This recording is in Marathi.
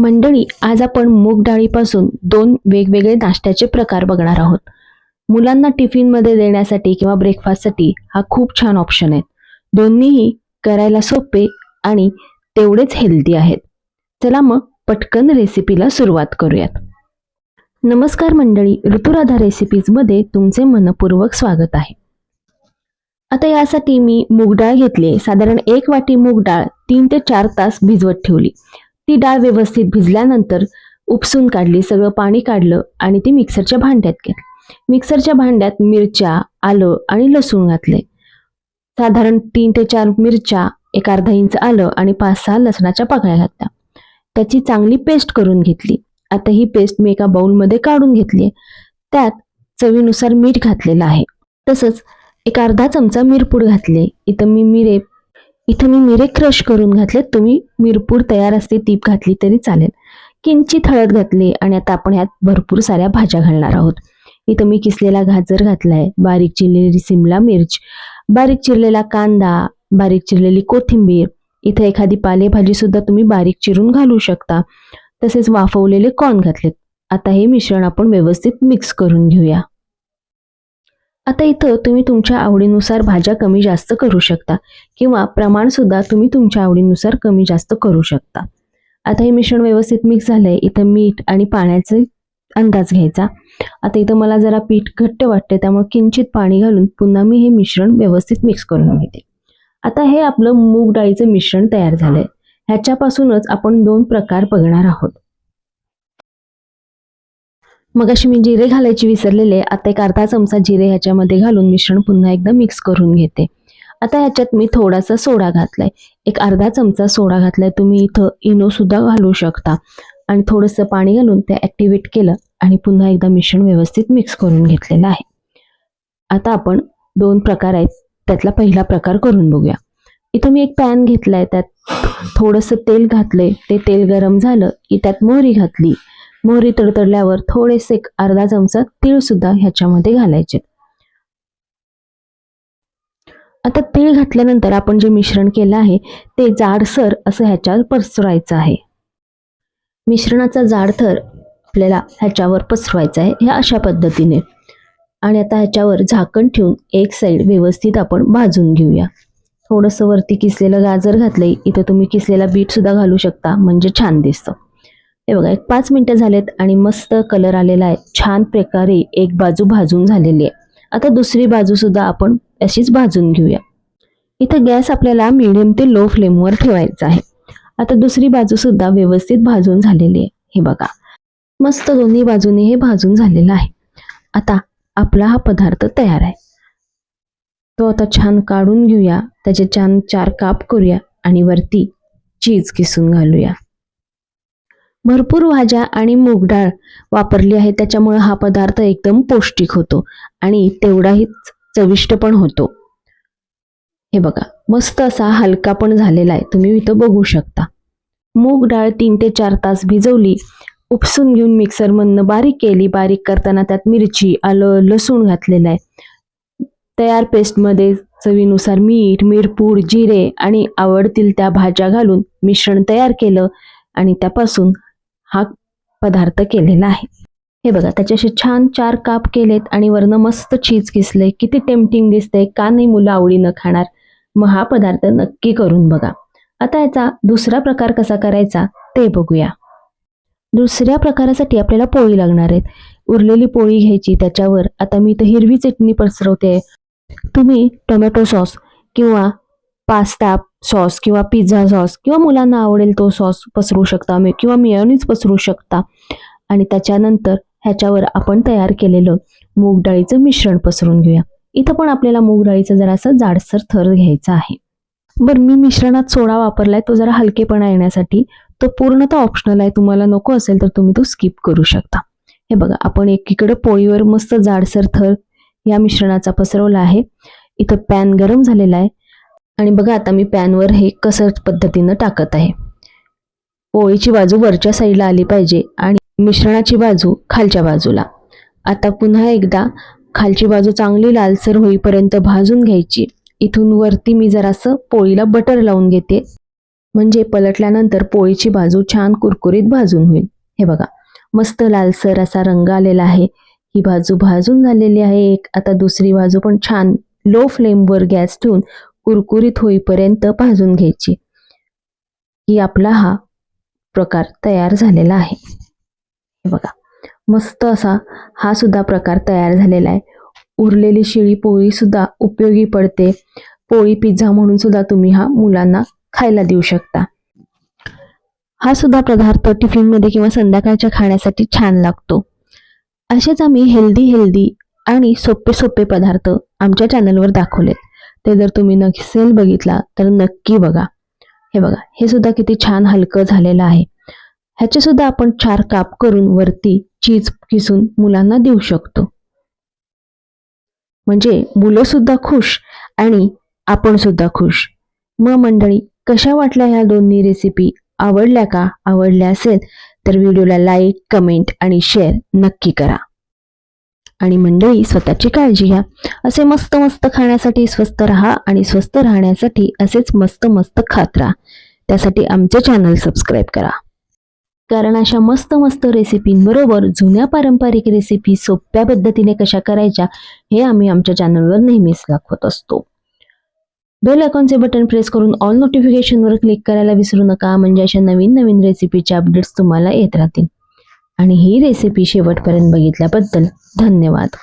मंडळी, आज आपण मूग डाळीपासून दोन वेगवेगळे नाश्त्याचे प्रकार बघणार आहोत. मुलांना टिफिनमध्ये देण्यासाठी किंवा ब्रेकफास्टसाठी हा खूप छान ऑप्शन आहे. दोन्हीही करायला सोपे आणि तेवढेच हेल्दी आहेत. चला मग पटकन रेसिपीला सुरुवात करूयात. नमस्कार मंडळी, ऋतुराधा रेसिपीजमध्ये तुमचे मनपूर्वक स्वागत आहे. आता यासाठी मी मूग डाळ घेतली. साधारण 1 वाटी मूग डाळ 3 ते 4 तास भिजवत ठेवली. ती डाळ व्यवस्थित भिजल्यानंतर उपसून काढली, सगळं पाणी काढलं आणि ती मिक्सरच्या भांड्यात घेतली. मिक्सरच्या भांड्यात मिरच्या, आलं आणि लसूण घातले. साधारण 3 ते 4 मिरच्या, एक अर्धा इंच आलं आणि 5-6 लसणाच्या पाकळ्या घातल्या. त्याची चांगली पेस्ट करून घेतली. आता ही पेस्ट मी एका बाउलमध्ये काढून घेतली. त्यात चवीनुसार मीठ घातलेलं आहे. तसंच एक अर्धा चमचा मिरपूड घातले. इथं मी मिरे क्रश करून घातले. तुम्ही मिरपूड तयार असते ती घातली तरी चालेल. किंचित हळद घातली आणि आता आपण ह्यात भरपूर साऱ्या भाज्या घालणार आहोत. इथं मी किसलेला गाजर घातलाय, बारीक चिरलेली सिमला मिर्च, बारीक चिरलेला कांदा, बारीक चिरलेली कोथिंबीर. इथं एखादी पालेभाजी सुद्धा तुम्ही बारीक चिरून घालू शकता. तसेच वाफवलेले कॉर्न घातलेत. आता हे मिश्रण आपण व्यवस्थित मिक्स करून घेऊया. आता इथं तुम्ही तुमच्या आवडीनुसार भाज्या कमी जास्त करू शकता किंवा प्रमाण सुद्धा तुम्ही तुमच्या आवडीनुसार कमी जास्त करू शकता. आता हे मिश्रण व्यवस्थित मिक्स झालंय. इथं मीठ आणि पाण्याचा अंदाज घ्यायचा. आता इथं मला जरा पीठ घट्ट वाटते, त्यामुळे किंचित पाणी घालून पुन्हा मी हे मिश्रण व्यवस्थित मिक्स करून घेते. आता हे आपलं मूग डाळीचं मिश्रण तयार झालंय. ह्याच्यापासूनच आपण 2 प्रकार बघणार आहोत. मगाशी मी जिरे घालायची विसरलेले. आता एक अर्धा चमचा जिरे ह्याच्यामध्ये घालून मिश्रण पुन्हा एकदा मिक्स करून घेते. आता ह्याच्यात मी थोडासा सोडा घातलाय, एक अर्धा चमचा सोडा घातलाय. तुम्ही इथं इनो सुद्धा घालू शकता आणि थोडंसं पाणी घालून ते ऍक्टिव्हेट केलं आणि पुन्हा एकदा मिश्रण व्यवस्थित मिक्स करून घेतलेलं आहे. आता आपण 2 प्रकार आहेत, त्यातला पहिला प्रकार करून बघूया. इथं मी एक पॅन घेतलाय, त्यात थोडंसं तेल घातलंय. ते तेल गरम झालं की त्यात मोहरी घातली. मोहरी तडतडल्यावर थोडेसे अर्धा चमचा तीळ सुद्धा ह्याच्यामध्ये घालायचे. आता तीळ घातल्यानंतर आपण जे मिश्रण केलं आहे ते जाडसर असं ह्याच्यावर पसरवायचं आहे. मिश्रणाचा जाड थर आपल्याला ह्याच्यावर पसरवायचा आहे, ह्या अशा पद्धतीने. आणि आता ह्याच्यावर झाकण ठेवून एक साईड व्यवस्थित आपण भाजून घेऊया. थोडंसं वरती किसलेलं गाजर घातलंय. इथं तुम्ही किसलेला बीट सुद्धा घालू शकता, म्हणजे छान दिसतं. हे बघा, एक 5 मिनिटं झालेत आणि मस्त कलर आलेला आहे. छान प्रकारे एक बाजू भाजून झालेली आहे. आता दुसरी बाजू सुद्धा आपण अशीच भाजून घेऊया. इथं गॅस आपल्याला मीडियम ते लो फ्लेमवर ठेवायचा आहे. आता दुसरी बाजू सुद्धा व्यवस्थित भाजून झालेली आहे. हे बघा, मस्त दोन्ही बाजूनी हे भाजून झालेलं आहे. आता आपला हा पदार्थ तयार आहे. तो आता छान काढून घेऊया. त्याचे छान 4 काप करूया आणि वरती चीज किसून घालूया. भरपूर भाज्या आणि मूग डाळ वापरली आहे, त्याच्यामुळे हा पदार्थ एकदम पौष्टिक होतो आणि तेवढाही चविष्ट पण होतो. हे बघा, मस्त असा हलका पण झालेला आहे, तुम्ही इथं बघू शकता. मूग डाळ 3 ते 4 तास भिजवली, उपसून घेऊन मिक्सरमधनं बारीक केली. बारीक करताना त्यात मिरची, आलं, लसूण घातलेलं आहे. तयार पेस्टमध्ये चवीनुसार मीठ, मिरपूड, जिरे आणि आवडतील त्या भाज्या घालून मिश्रण तयार केलं आणि त्यापासून हा पदार्थ केलेला आहे. हे बघा, त्याचे असे छान 4 काप केलेत आणि वरनं मस्त चीज किसलंय. किती टेम्पटिंग दिसतंय, का नाही मुलं आवडीनं खाणार? मग हा पदार्थ नक्की करून बघा. आता याचा दुसरा प्रकार कसा करायचा ते बघूया. दुसऱ्या प्रकारासाठी आपल्याला पोळी लागणार आहेत. उरलेली पोळी घ्यायची. त्याच्यावर आता मी इथं हिरवी चटणी पसरवते. तुम्ही टोमॅटो सॉस किंवा पास्ता सॉस किंवा पिझ्झा सॉस किंवा मुलांना आवडेल तो सॉस पसरू शकता किंवा मेयोनीज पसरू शकता. आणि त्याच्यानंतर ह्याच्यावर आपण तयार केलेलं मूग डाळीचं मिश्रण पसरून घेऊया. इथं पण आपल्याला मूग डाळीचा जरासा जाडसर थर घ्यायचा आहे. बरं, मी मिश्रणात सोडा वापरलाय, तो जरा हलकेपणा येण्यासाठी. तो पूर्णतः ऑप्शनल आहे, तुम्हाला नको असेल तर तुम्ही तो स्किप करू शकता. हे बघा, आपण एकीकडे पोळीवर मस्त जाडसर थर या मिश्रणाचा पसरवला आहे. इथं पॅन गरम झालेला आहे आणि बघा, आता मी पॅनवर हे कसं पद्धतीनं टाकत आहे. पोळीची बाजू वरच्या साईडला आली पाहिजे आणि मिश्रणाची बाजू खालच्या बाजूला. आता पुन्हा एकदा खालची बाजू चांगली लालसर होईपर्यंत भाजून घ्यायची. इथून वरती मी जरासं पोळीला बटर लावून घेते. म्हणजे पलटल्यानंतर पोळीची बाजू छान कुरकुरीत भाजून होईल. हे बघा, मस्त लालसर असा रंग आलेला आहे. ही बाजू भाजून झालेली आहे. आता दुसरी बाजू पण छान लो फ्लेमवर गॅस ठेवून कुरकुरीत होईपर्यंत भाजून घ्यायची. की आपला हा प्रकार तयार झालेला आहे. हे बघा, मस्त असा हा सुद्धा प्रकार तयार झालेला आहे. उरलेली शिळी पोळी सुद्धा उपयोगी पडते. पोळी पिझ्झा म्हणून सुद्धा तुम्ही हा मुलांना खायला देऊ शकता. हा सुद्धा पदार्थ टिफिनमध्ये किंवा संध्याकाळच्या खाण्यासाठी छान लागतो. असेच आम्ही हेल्दी आणि सोपे पदार्थ आमच्या चॅनलवर दाखवलेत. ते जर तुम्ही नसेल बघितला तर नक्की बघा. हे बघा, हे सुद्धा किती छान हलकं झालेलं आहे. ह्याचे सुद्धा आपण 4 काप करून वरती चीज किसून मुलांना देऊ शकतो. म्हणजे मुलं सुद्धा खुश आणि आपण सुद्धा खुश. मग मंडळी, कशा वाटल्या ह्या दोन्ही रेसिपी? आवडल्या का? आवडल्या असेल तर व्हिडिओला लाईक, कमेंट आणि शेअर नक्की करा. आणि मंडळी, स्वतःची काळजी घ्या. असे मस्त खाण्यासाठी स्वस्त राहा आणि स्वस्त राहण्यासाठी असेच मस्त खात राहा. त्यासाठी आमचे चॅनल सबस्क्राईब करा. कारण अशा मस्त रेसिपींबरोबर जुन्या पारंपरिक रेसिपी सोप्या पद्धतीने कशा करायच्या हे आम्ही आमच्या चॅनलवर नेहमीच दाखवत असतो. बेल आयकॉनचे बटन प्रेस करून ऑल नोटिफिकेशनवर क्लिक करायला विसरू नका. म्हणजे अशा नवीन रेसिपीचे अपडेट्स तुम्हाला येत राहतील. आणि ही रेसिपी शेवटपर्यंत बघितल्याबद्दल धन्यवाद.